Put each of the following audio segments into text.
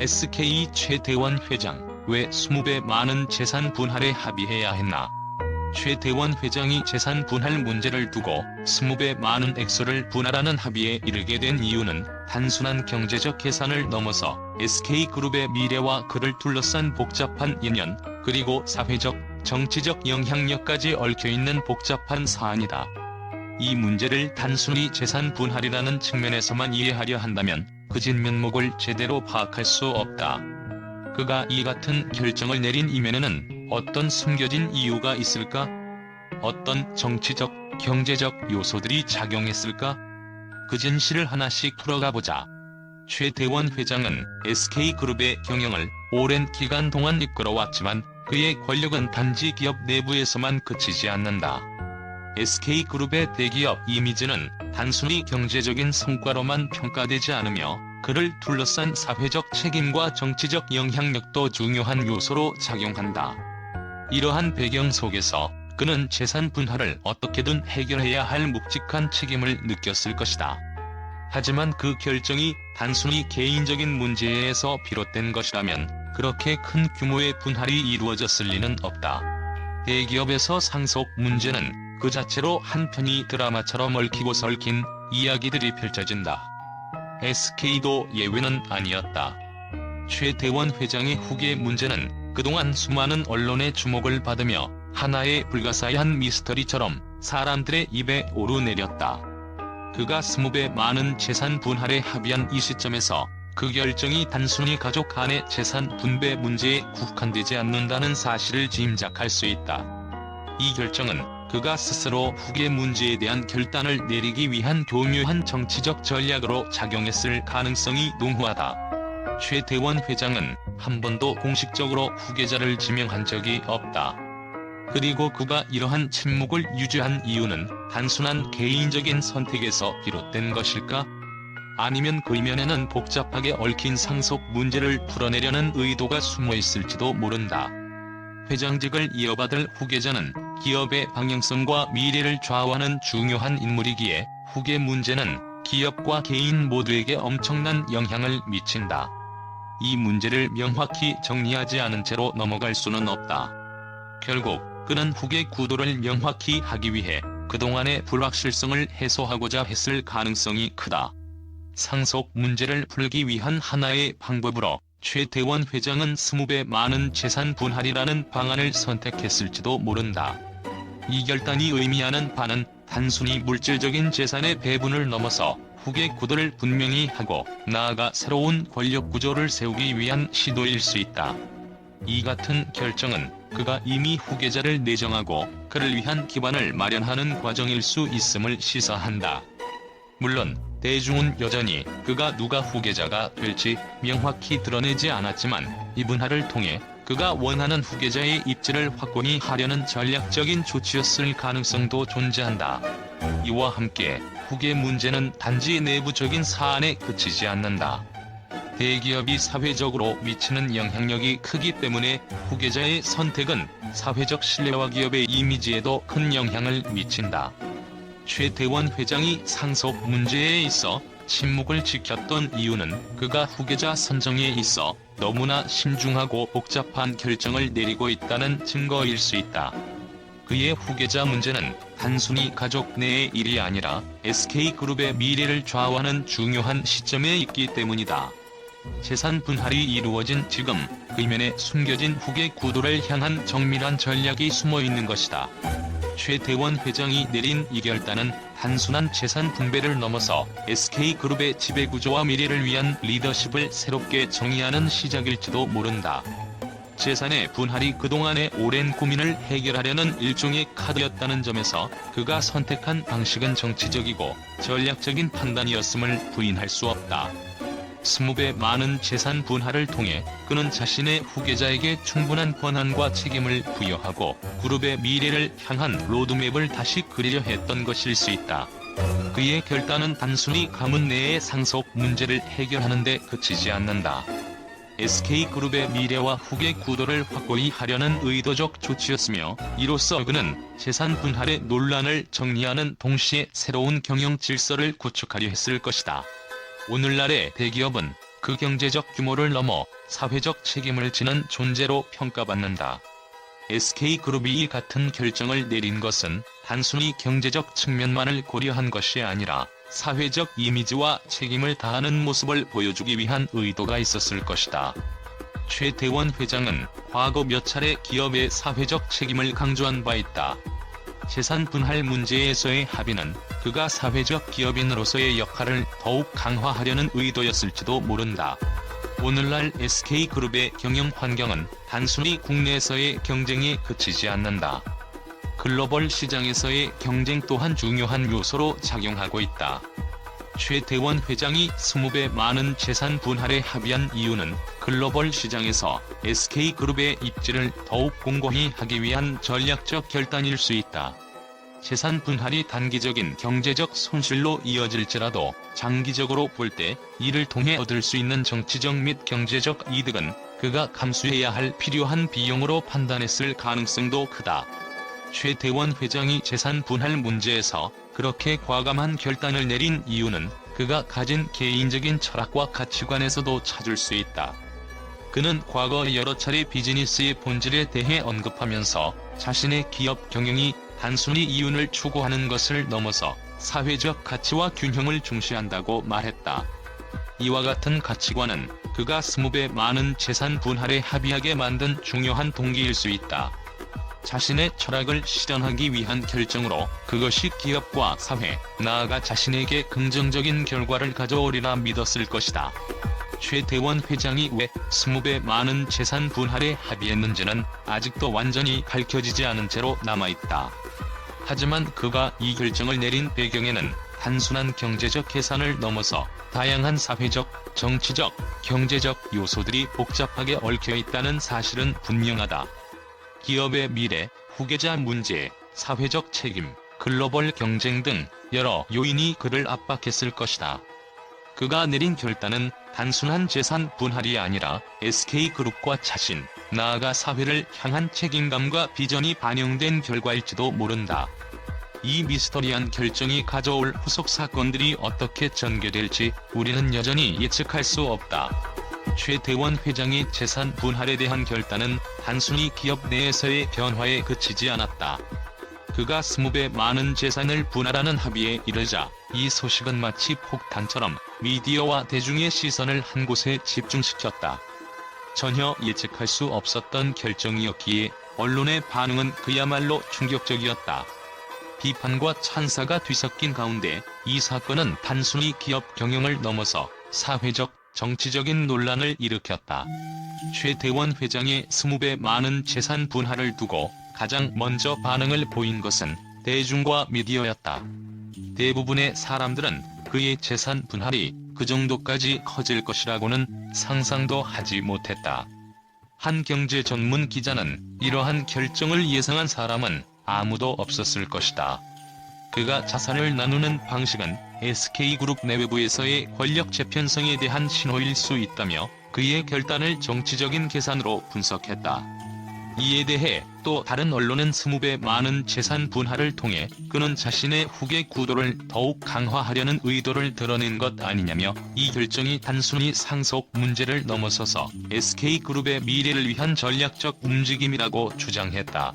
SK 최대원 회장, 왜 20배 많은 재산 분할에 합의해야 했나? 최대원 회장이 재산 분할 문제를 두고 20배 많은 액수를 분할하는 합의에 이르게 된 이유는 단순한 경제적 계산을 넘어서 SK그룹의 미래와 그를 둘러싼 복잡한 인연, 그리고 사회적, 정치적 영향력까지 얽혀있는 복잡한 사안이다. 이 문제를 단순히 재산 분할이라는 측면에서만 이해하려 한다면 그 진면목을 제대로 파악할 수 없다. 그가 이 같은 결정을 내린 이면에는 어떤 숨겨진 이유가 있을까? 어떤 정치적, 경제적 요소들이 작용했을까? 그 진실을 하나씩 풀어가 보자. 최대원 회장은 SK그룹의 경영을 오랜 기간 동안 이끌어왔지만 그의 권력은 단지 기업 내부에서만 그치지 않는다. SK그룹의 대기업 이미지는 단순히 경제적인 성과로만 평가되지 않으며 그를 둘러싼 사회적 책임과 정치적 영향력도 중요한 요소로 작용한다. 이러한 배경 속에서 그는 재산 분할을 어떻게든 해결해야 할 묵직한 책임을 느꼈을 것이다. 하지만 그 결정이 단순히 개인적인 문제에서 비롯된 것이라면 그렇게 큰 규모의 분할이 이루어졌을 리는 없다. 대기업에서 상속 문제는 그 자체로 한 편의 드라마처럼 얽히고 설킨 이야기들이 펼쳐진다. SK도 예외는 아니었다. 최대원 회장의 후계 문제는 그동안 수많은 언론의 주목을 받으며 하나의 불가사의한 미스터리처럼 사람들의 입에 오르내렸다. 그가 20배 많은 재산 분할에 합의한 이 시점에서 그 결정이 단순히 가족 간의 재산 분배 문제에 국한되지 않는다는 사실을 짐작할 수 있다. 이 결정은 그가 스스로 후계 문제에 대한 결단을 내리기 위한 교묘한 정치적 전략으로 작용했을 가능성이 농후하다. 최대원 회장은 한 번도 공식적으로 후계자를 지명한 적이 없다. 그리고 그가 이러한 침묵을 유지한 이유는 단순한 개인적인 선택에서 비롯된 것일까? 아니면 그 이면에는 복잡하게 얽힌 상속 문제를 풀어내려는 의도가 숨어 있을지도 모른다. 회장직을 이어받을 후계자는 기업의 방향성과 미래를 좌우하는 중요한 인물이기에 후계 문제는 기업과 개인 모두에게 엄청난 영향을 미친다. 이 문제를 명확히 정리하지 않은 채로 넘어갈 수는 없다. 결국 그는 후계 구도를 명확히 하기 위해 그동안의 불확실성을 해소하고자 했을 가능성이 크다. 상속 문제를 풀기 위한 하나의 방법으로 최대원 회장은 20배 많은 재산 분할이라는 방안을 선택했을지도 모른다. 이 결단이 의미하는 바는 단순히 물질적인 재산의 배분을 넘어서 후계 구도를 분명히 하고 나아가 새로운 권력 구조를 세우기 위한 시도일 수 있다. 이 같은 결정은 그가 이미 후계자를 내정하고 그를 위한 기반을 마련하는 과정일 수 있음을 시사한다. 물론 대중은 여전히 그가 누가 후계자가 될지 명확히 드러내지 않았지만 이 분할을 통해 그가 원하는 후계자의 입지를 확고히 하려는 전략적인 조치였을 가능성도 존재한다. 이와 함께 후계 문제는 단지 내부적인 사안에 그치지 않는다. 대기업이 사회적으로 미치는 영향력이 크기 때문에 후계자의 선택은 사회적 신뢰와 기업의 이미지에도 큰 영향을 미친다. 최대원 회장이 상속 문제에 있어 침묵을 지켰던 이유는 그가 후계자 선정에 있어 너무나 신중하고 복잡한 결정을 내리고 있다는 증거일 수 있다. 그의 후계자 문제는 단순히 가족 내의 일이 아니라 SK그룹의 미래를 좌우하는 중요한 시점에 있기 때문이다. 재산 분할이 이루어진 지금 그 이면에 숨겨진 후계 구도를 향한 정밀한 전략이 숨어 있는 것이다. 최대원 회장이 내린 이 결단은 단순한 재산 분배를 넘어서 SK그룹의 지배구조와 미래를 위한 리더십을 새롭게 정의하는 시작일지도 모른다. 재산의 분할이 그동안의 오랜 고민을 해결하려는 일종의 카드였다는 점에서 그가 선택한 방식은 정치적이고 전략적인 판단이었음을 부인할 수 없다. 20배 많은 재산 분할을 통해 그는 자신의 후계자에게 충분한 권한과 책임을 부여하고 그룹의 미래를 향한 로드맵을 다시 그리려 했던 것일 수 있다. 그의 결단은 단순히 가문 내의 상속 문제를 해결하는 데 그치지 않는다. SK그룹의 미래와 후계 구도를 확고히 하려는 의도적 조치였으며 이로써 그는 재산 분할의 논란을 정리하는 동시에 새로운 경영 질서를 구축하려 했을 것이다. 오늘날의 대기업은 그 경제적 규모를 넘어 사회적 책임을 지는 존재로 평가받는다. SK그룹이 이 같은 결정을 내린 것은 단순히 경제적 측면만을 고려한 것이 아니라 사회적 이미지와 책임을 다하는 모습을 보여주기 위한 의도가 있었을 것이다. 최태원 회장은 과거 몇 차례 기업의 사회적 책임을 강조한 바 있다. 재산 분할 문제에서의 합의는 그가 사회적 기업인으로서의 역할을 더욱 강화하려는 의도였을지도 모른다. 오늘날 SK그룹의 경영 환경은 단순히 국내에서의 경쟁에 그치지 않는다. 글로벌 시장에서의 경쟁 또한 중요한 요소로 작용하고 있다. 최태원 회장이 20배 많은 재산 분할에 합의한 이유는 글로벌 시장에서 SK그룹의 입지를 더욱 공고히 하기 위한 전략적 결단일 수 있다. 재산 분할이 단기적인 경제적 손실로 이어질지라도 장기적으로 볼 때 이를 통해 얻을 수 있는 정치적 및 경제적 이득은 그가 감수해야 할 필요한 비용으로 판단했을 가능성도 크다. 최태원 회장이 재산 분할 문제에서 그렇게 과감한 결단을 내린 이유는 그가 가진 개인적인 철학과 가치관에서도 찾을 수 있다. 그는 과거 여러 차례 비즈니스의 본질에 대해 언급하면서 자신의 기업 경영이 단순히 이윤을 추구하는 것을 넘어서 사회적 가치와 균형을 중시한다고 말했다. 이와 같은 가치관은 그가 20배 많은 재산 분할에 합의하게 만든 중요한 동기일 수 있다. 자신의 철학을 실현하기 위한 결정으로 그것이 기업과 사회, 나아가 자신에게 긍정적인 결과를 가져오리라 믿었을 것이다. 최태원 회장이 왜 20배 많은 재산 분할에 합의했는지는 아직도 완전히 밝혀지지 않은 채로 남아있다. 하지만 그가 이 결정을 내린 배경에는 단순한 경제적 계산을 넘어서 다양한 사회적, 정치적, 경제적 요소들이 복잡하게 얽혀 있다는 사실은 분명하다. 기업의 미래, 후계자 문제, 사회적 책임, 글로벌 경쟁 등 여러 요인이 그를 압박했을 것이다. 그가 내린 결단은 단순한 재산 분할이 아니라 SK그룹과 자신, 나아가 사회를 향한 책임감과 비전이 반영된 결과일지도 모른다. 이 미스터리한 결정이 가져올 후속 사건들이 어떻게 전개될지 우리는 여전히 예측할 수 없다. 최태원 회장의 재산 분할에 대한 결단은 단순히 기업 내에서의 변화에 그치지 않았다. 그가 20배 많은 재산을 분할하는 합의에 이르자 이 소식은 마치 폭탄처럼 미디어와 대중의 시선을 한 곳에 집중시켰다. 전혀 예측할 수 없었던 결정이었기에 언론의 반응은 그야말로 충격적이었다. 비판과 찬사가 뒤섞인 가운데 이 사건은 단순히 기업 경영을 넘어서 사회적, 정치적인 논란을 일으켰다. 최태원 회장의 20배 많은 재산 분할을 두고 가장 먼저 반응을 보인 것은 대중과 미디어였다. 대부분의 사람들은 그의 재산 분할이 그 정도까지 커질 것이라고는 상상도 하지 못했다. 한 경제 전문 기자는 이러한 결정을 예상한 사람은 아무도 없었을 것이다. 그가 자산을 나누는 방식은 SK그룹 내외부에서의 권력 재편성에 대한 신호일 수 있다며 그의 결단을 정치적인 계산으로 분석했다. 이에 대해 또 다른 언론은 20배 많은 재산 분할을 통해 그는 자신의 후계 구도를 더욱 강화하려는 의도를 드러낸 것 아니냐며 이 결정이 단순히 상속 문제를 넘어서서 SK그룹의 미래를 위한 전략적 움직임이라고 주장했다.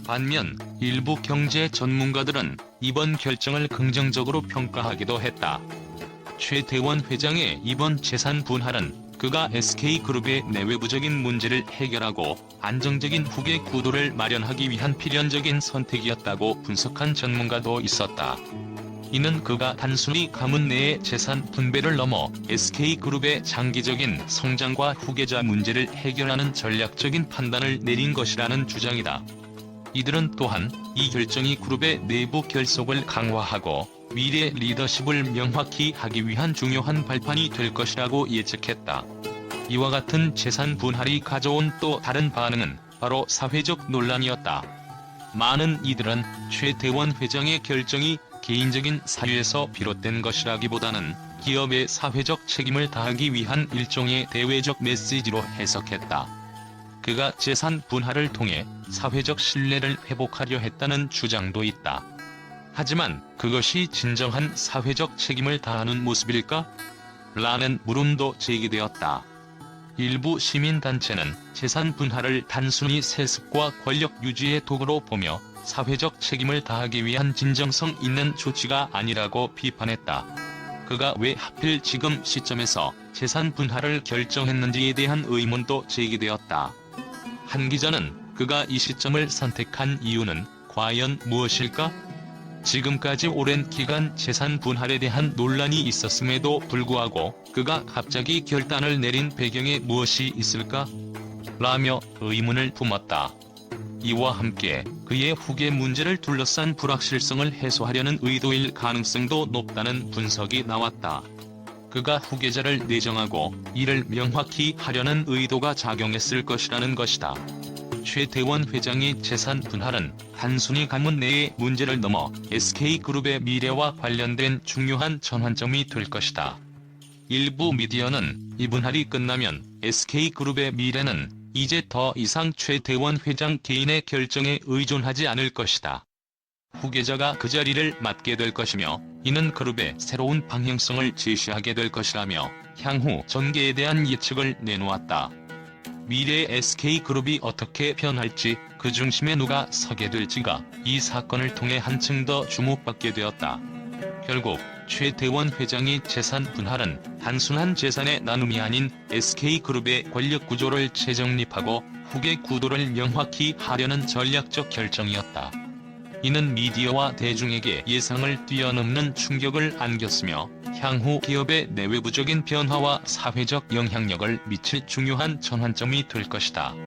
반면 일부 경제 전문가들은 이번 결정을 긍정적으로 평가하기도 했다. 최태원 회장의 이번 재산 분할은 그가 SK그룹의 내외부적인 문제를 해결하고 안정적인 후계 구도를 마련하기 위한 필연적인 선택이었다고 분석한 전문가도 있었다. 이는 그가 단순히 가문 내의 재산 분배를 넘어 SK그룹의 장기적인 성장과 후계자 문제를 해결하는 전략적인 판단을 내린 것이라는 주장이다. 이들은 또한 이 결정이 그룹의 내부 결속을 강화하고 미래 리더십을 명확히 하기 위한 중요한 발판이 될 것이라고 예측했다. 이와 같은 재산 분할이 가져온 또 다른 반응은 바로 사회적 논란이었다. 많은 이들은 최태원 회장의 결정이 개인적인 사유에서 비롯된 것이라기보다는 기업의 사회적 책임을 다하기 위한 일종의 대외적 메시지로 해석했다. 그가 재산 분할을 통해 사회적 신뢰를 회복하려 했다는 주장도 있다. 하지만 그것이 진정한 사회적 책임을 다하는 모습일까? 라는 물음도 제기되었다. 일부 시민단체는 재산 분할을 단순히 세습과 권력 유지의 도구로 보며 사회적 책임을 다하기 위한 진정성 있는 조치가 아니라고 비판했다. 그가 왜 하필 지금 시점에서 재산 분할을 결정했는지에 대한 의문도 제기되었다. 한 기자는 그가 이 시점을 선택한 이유는 과연 무엇일까? 지금까지 오랜 기간 재산 분할에 대한 논란이 있었음에도 불구하고 그가 갑자기 결단을 내린 배경에 무엇이 있을까? 라며 의문을 품었다. 이와 함께 그의 후계 문제를 둘러싼 불확실성을 해소하려는 의도일 가능성도 높다는 분석이 나왔다. 그가 후계자를 내정하고 이를 명확히 하려는 의도가 작용했을 것이라는 것이다. 최태원 회장의 재산 분할은 단순히 가문 내의 문제를 넘어 SK그룹의 미래와 관련된 중요한 전환점이 될 것이다. 일부 미디어는 이 분할이 끝나면 SK그룹의 미래는 이제 더 이상 최태원 회장 개인의 결정에 의존하지 않을 것이다. 후계자가 그 자리를 맡게 될 것이며 이는 그룹의 새로운 방향성을 제시하게 될 것이라며 향후 전개에 대한 예측을 내놓았다. 미래의 SK그룹이 어떻게 변할지 그 중심에 누가 서게 될지가 이 사건을 통해 한층 더 주목받게 되었다. 결국 최태원 회장의 재산 분할은 단순한 재산의 나눔이 아닌 SK그룹의 권력 구조를 재정립하고 후계 구도를 명확히 하려는 전략적 결정이었다. 이는 미디어와 대중에게 예상을 뛰어넘는 충격을 안겼으며 향후 기업의 내외부적인 변화와 사회적 영향력을 미칠 중요한 전환점이 될 것이다.